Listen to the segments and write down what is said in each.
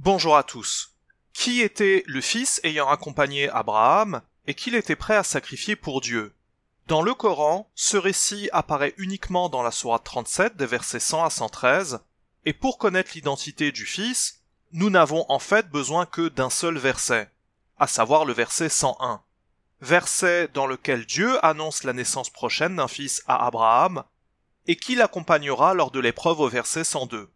Bonjour à tous. Qui était le fils ayant accompagné Abraham et qu'il était prêt à sacrifier pour Dieu? Dans le Coran, ce récit apparaît uniquement dans la sourate 37 des versets 100 à 113, et pour connaître l'identité du fils, nous n'avons en fait besoin que d'un seul verset, à savoir le verset 101. Verset dans lequel Dieu annonce la naissance prochaine d'un fils à Abraham, et qui l'accompagnera lors de l'épreuve au verset 102.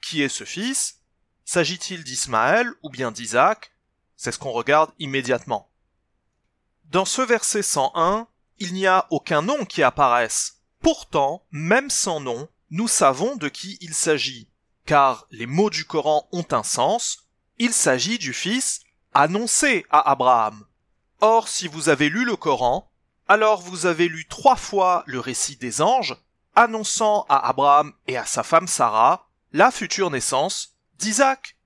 Qui est ce fils? S'agit-il d'Ismaël ou bien d'Isaac? C'est ce qu'on regarde immédiatement. Dans ce verset 101, il n'y a aucun nom qui apparaisse. Pourtant, même sans nom, nous savons de qui il s'agit, car les mots du Coran ont un sens. Il s'agit du fils annoncé à Abraham. Or, si vous avez lu le Coran, alors vous avez lu 3 fois le récit des anges, annonçant à Abraham et à sa femme Sarah la future naissance d'Isaac.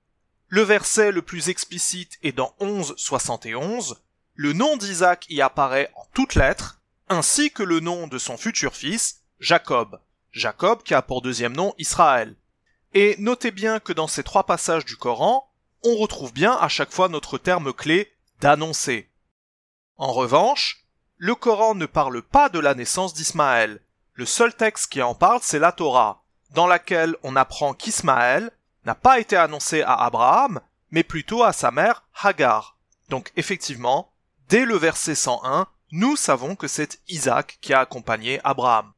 Le verset le plus explicite est dans 11:71. Le nom d'Isaac y apparaît en toutes lettres, ainsi que le nom de son futur fils, Jacob. Jacob qui a pour deuxième nom Israël. Et notez bien que dans ces 3 passages du Coran, on retrouve bien à chaque fois notre terme clé d'annoncer. En revanche, le Coran ne parle pas de la naissance d'Ismaël. Le seul texte qui en parle, c'est la Torah, dans laquelle on apprend qu'Ismaël n'a pas été annoncé à Abraham, mais plutôt à sa mère Hagar. Donc effectivement, dès le verset 101, nous savons que c'est Isaac qui a accompagné Abraham.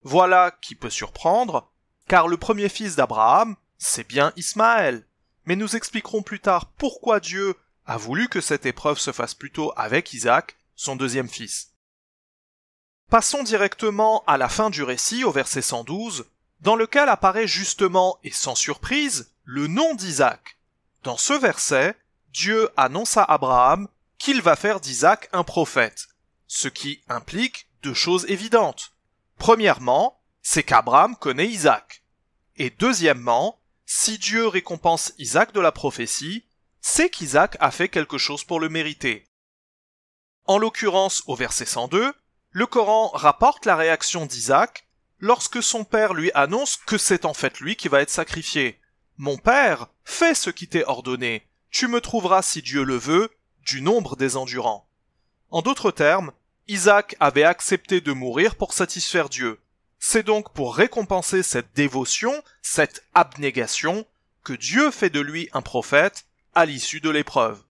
Voilà qui peut surprendre, car le premier fils d'Abraham, c'est bien Ismaël. Mais nous expliquerons plus tard pourquoi Dieu a voulu que cette épreuve se fasse plutôt avec Isaac, son deuxième fils. Passons directement à la fin du récit, au verset 112, dans lequel apparaît justement et sans surprise le nom d'Isaac. Dans ce verset, Dieu annonce à Abraham qu'il va faire d'Isaac un prophète, ce qui implique 2 choses évidentes. Premièrement, c'est qu'Abraham connaît Isaac. Et deuxièmement, si Dieu récompense Isaac de la prophétie, c'est qu'Isaac a fait quelque chose pour le mériter. En l'occurrence, au verset 102, le Coran rapporte la réaction d'Isaac lorsque son père lui annonce que c'est en fait lui qui va être sacrifié. « Mon père, fais ce qui t'est ordonné, tu me trouveras si Dieu le veut, du nombre des endurants. » En d'autres termes, Isaac avait accepté de mourir pour satisfaire Dieu. C'est donc pour récompenser cette dévotion, cette abnégation, que Dieu fait de lui un prophète à l'issue de l'épreuve.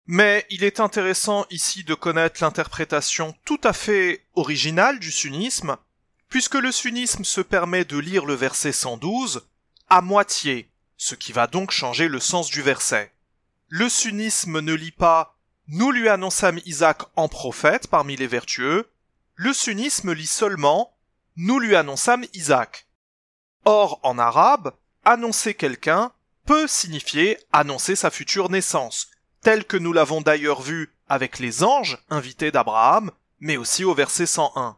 Mais il est intéressant ici de connaître l'interprétation tout à fait originale du sunnisme, puisque le sunnisme se permet de lire le verset 112 à moitié, ce qui va donc changer le sens du verset. Le sunnisme ne lit pas « Nous lui annonçâmes Isaac en prophète parmi les vertueux », le sunnisme lit seulement « Nous lui annonçâmes Isaac ». Or, en arabe, annoncer quelqu'un peut signifier annoncer sa future naissance, tel que nous l'avons d'ailleurs vu avec les anges invités d'Abraham, mais aussi au verset 101.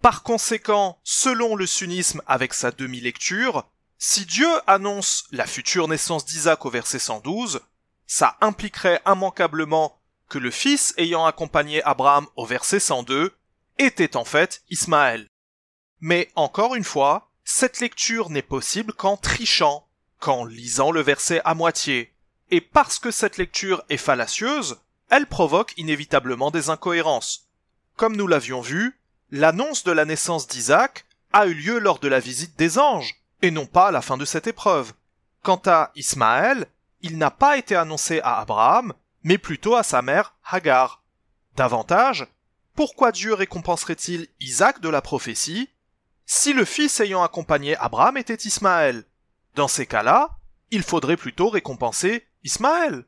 Par conséquent, selon le sunnisme avec sa demi-lecture, si Dieu annonce la future naissance d'Isaac au verset 112, ça impliquerait immanquablement que le fils ayant accompagné Abraham au verset 102 était en fait Ismaël. Mais encore une fois, cette lecture n'est possible qu'en trichant, qu'en lisant le verset à moitié. Et parce que cette lecture est fallacieuse, elle provoque inévitablement des incohérences. Comme nous l'avions vu, l'annonce de la naissance d'Isaac a eu lieu lors de la visite des anges, et non pas à la fin de cette épreuve. Quant à Ismaël, il n'a pas été annoncé à Abraham, mais plutôt à sa mère Hagar. Davantage, pourquoi Dieu récompenserait-il Isaac de la prophétie si le fils ayant accompagné Abraham était Ismaël? Dans ces cas-là, il faudrait plutôt récompenser Ismaël.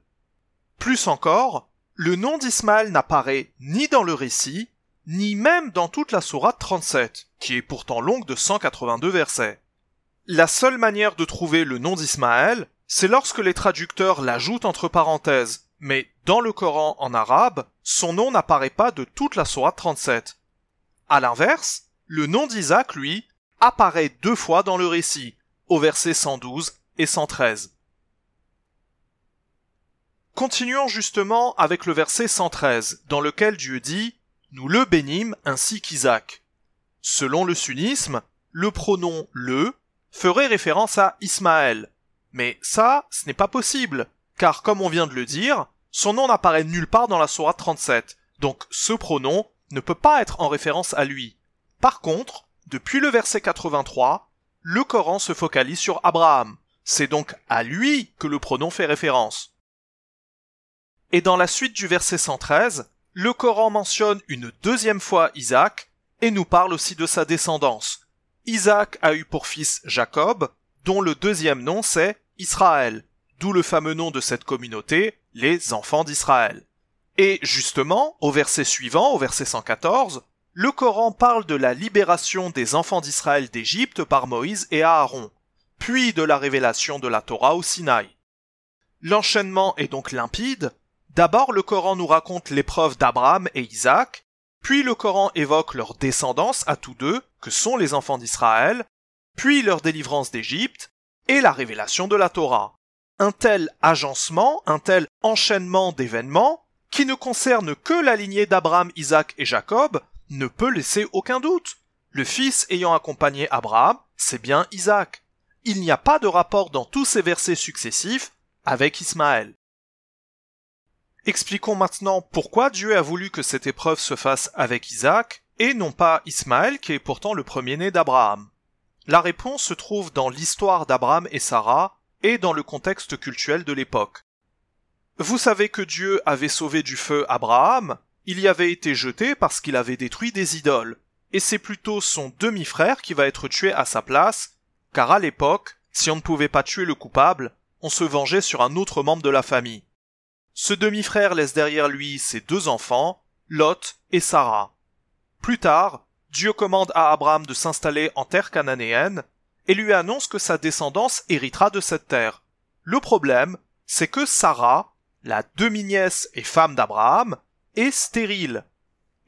Plus encore, le nom d'Ismaël n'apparaît ni dans le récit, ni même dans toute la sourate 37, qui est pourtant longue de 182 versets. La seule manière de trouver le nom d'Ismaël, c'est lorsque les traducteurs l'ajoutent entre parenthèses, mais dans le Coran en arabe, son nom n'apparaît pas de toute la sourate 37. À l'inverse, le nom d'Isaac, lui, apparaît 2 fois dans le récit, au verset 112 et 113. Continuons justement avec le verset 113, dans lequel Dieu dit « Nous le bénîmes ainsi qu'Isaac ». Selon le sunnisme, le pronom « le » ferait référence à Ismaël. Mais ça, ce n'est pas possible, car comme on vient de le dire, son nom n'apparaît nulle part dans la sourate 37, donc ce pronom ne peut pas être en référence à lui. Par contre, depuis le verset 83, le Coran se focalise sur Abraham. C'est donc à lui que le pronom fait référence. Et dans la suite du verset 113, le Coran mentionne une deuxième fois Isaac et nous parle aussi de sa descendance. Isaac a eu pour fils Jacob, dont le deuxième nom c'est Israël, d'où le fameux nom de cette communauté, les enfants d'Israël. Et justement, au verset suivant, au verset 114, le Coran parle de la libération des enfants d'Israël d'Égypte par Moïse et Aaron, puis de la révélation de la Torah au Sinaï. L'enchaînement est donc limpide. D'abord, le Coran nous raconte l'épreuve d'Abraham et Isaac, puis le Coran évoque leur descendance à tous deux, que sont les enfants d'Israël, puis leur délivrance d'Égypte, et la révélation de la Torah. Un tel agencement, un tel enchaînement d'événements, qui ne concerne que la lignée d'Abraham, Isaac et Jacob, ne peut laisser aucun doute. Le fils ayant accompagné Abraham, c'est bien Isaac. Il n'y a pas de rapport dans tous ces versets successifs avec Ismaël. Expliquons maintenant pourquoi Dieu a voulu que cette épreuve se fasse avec Isaac et non pas Ismaël qui est pourtant le premier-né d'Abraham. La réponse se trouve dans l'histoire d'Abraham et Sarah et dans le contexte cultuel de l'époque. Vous savez que Dieu avait sauvé du feu Abraham, il y avait été jeté parce qu'il avait détruit des idoles, et c'est plutôt son demi-frère qui va être tué à sa place, car à l'époque, si on ne pouvait pas tuer le coupable, on se vengeait sur un autre membre de la famille. Ce demi-frère laisse derrière lui ses deux enfants, Lot et Sarah. Plus tard, Dieu commande à Abraham de s'installer en terre cananéenne et lui annonce que sa descendance héritera de cette terre. Le problème, c'est que Sarah, la demi-nièce et femme d'Abraham, est stérile.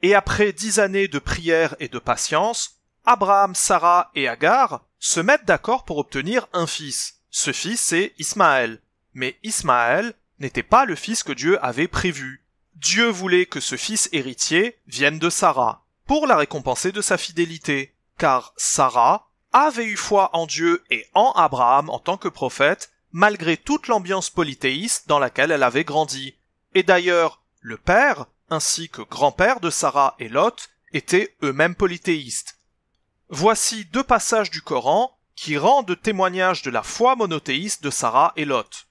Et après 10 années de prière et de patience, Abraham, Sarah et Agar se mettent d'accord pour obtenir un fils. Ce fils, c'est Ismaël. Mais Ismaël n'était pas le fils que Dieu avait prévu. Dieu voulait que ce fils héritier vienne de Sarah, pour la récompenser de sa fidélité, car Sarah avait eu foi en Dieu et en Abraham en tant que prophète, malgré toute l'ambiance polythéiste dans laquelle elle avait grandi. Et d'ailleurs, le père, ainsi que grand-père de Sarah et Lot, étaient eux-mêmes polythéistes. Voici deux passages du Coran qui rendent témoignage de la foi monothéiste de Sarah et Lot.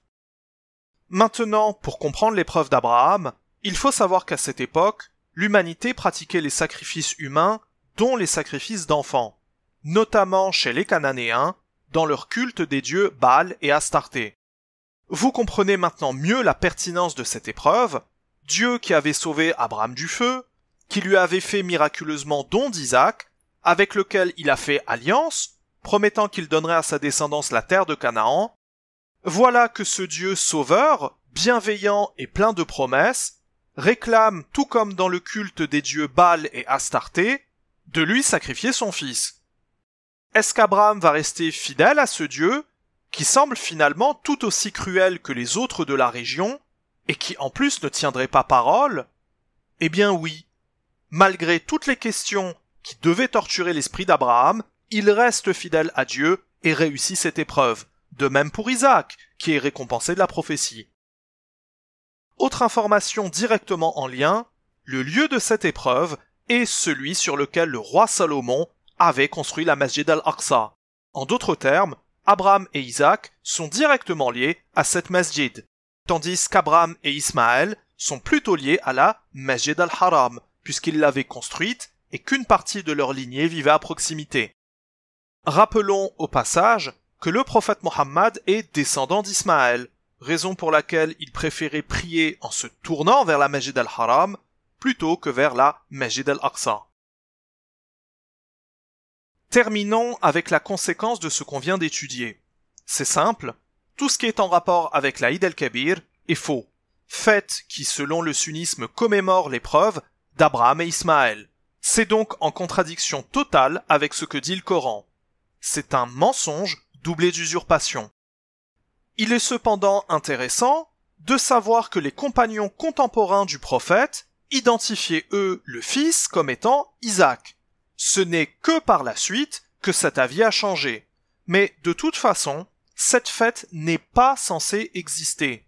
Maintenant, pour comprendre l'épreuve d'Abraham, il faut savoir qu'à cette époque, l'humanité pratiquait les sacrifices humains, dont les sacrifices d'enfants, notamment chez les Cananéens, dans leur culte des dieux Baal et Astarté. Vous comprenez maintenant mieux la pertinence de cette épreuve, Dieu qui avait sauvé Abraham du feu, qui lui avait fait miraculeusement don d'Isaac, avec lequel il a fait alliance, promettant qu'il donnerait à sa descendance la terre de Canaan. Voilà que ce Dieu sauveur, bienveillant et plein de promesses, réclame, tout comme dans le culte des dieux Baal et Astarté, de lui sacrifier son fils. Est-ce qu'Abraham va rester fidèle à ce Dieu, qui semble finalement tout aussi cruel que les autres de la région, et qui en plus ne tiendrait pas parole? Eh bien oui. Malgré toutes les questions qui devaient torturer l'esprit d'Abraham, il reste fidèle à Dieu et réussit cette épreuve. De même pour Isaac, qui est récompensé de la prophétie. Autre information directement en lien, le lieu de cette épreuve est celui sur lequel le roi Salomon avait construit la Masjid al-Aqsa. En d'autres termes, Abraham et Isaac sont directement liés à cette masjid, tandis qu'Abraham et Ismaël sont plutôt liés à la Masjid al-Haram, puisqu'ils l'avaient construite et qu'une partie de leur lignée vivait à proximité. Rappelons au passage que le prophète Mohammed est descendant d'Ismaël, raison pour laquelle il préférait prier en se tournant vers la Masjid al-Haram plutôt que vers la Masjid al-Aqsa. Terminons avec la conséquence de ce qu'on vient d'étudier. C'est simple, tout ce qui est en rapport avec la Eid al-Kabir est faux, fête qui selon le sunnisme commémore l'épreuve d'Abraham et Ismaël. C'est donc en contradiction totale avec ce que dit le Coran. C'est un mensonge doublé d'usurpation. Il est cependant intéressant de savoir que les compagnons contemporains du prophète identifiaient eux le fils comme étant Isaac. Ce n'est que par la suite que cet avis a changé. Mais de toute façon, cette fête n'est pas censée exister.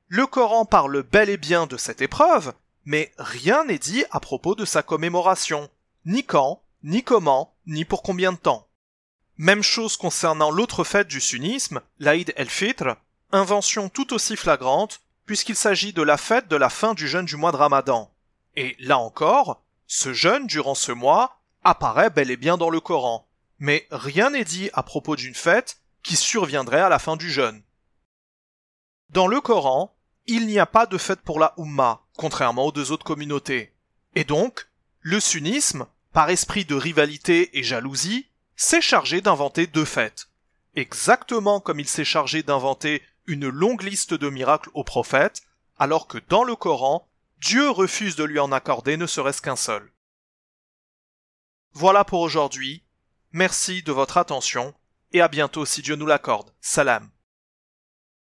Le Coran parle bel et bien de cette épreuve, mais rien n'est dit à propos de sa commémoration, ni quand, ni comment, ni pour combien de temps. Même chose concernant l'autre fête du sunnisme, l'Aïd el-Fitr, invention tout aussi flagrante, puisqu'il s'agit de la fête de la fin du jeûne du mois de Ramadan. Et là encore, ce jeûne durant ce mois apparaît bel et bien dans le Coran, mais rien n'est dit à propos d'une fête qui surviendrait à la fin du jeûne. Dans le Coran, il n'y a pas de fête pour la Ummah, contrairement aux deux autres communautés. Et donc, le sunnisme, par esprit de rivalité et jalousie, s'est chargé d'inventer deux fêtes. Exactement comme il s'est chargé d'inventer une longue liste de miracles aux prophètes, alors que dans le Coran, Dieu refuse de lui en accorder ne serait-ce qu'un seul. Voilà pour aujourd'hui. Merci de votre attention et à bientôt si Dieu nous l'accorde. Salam.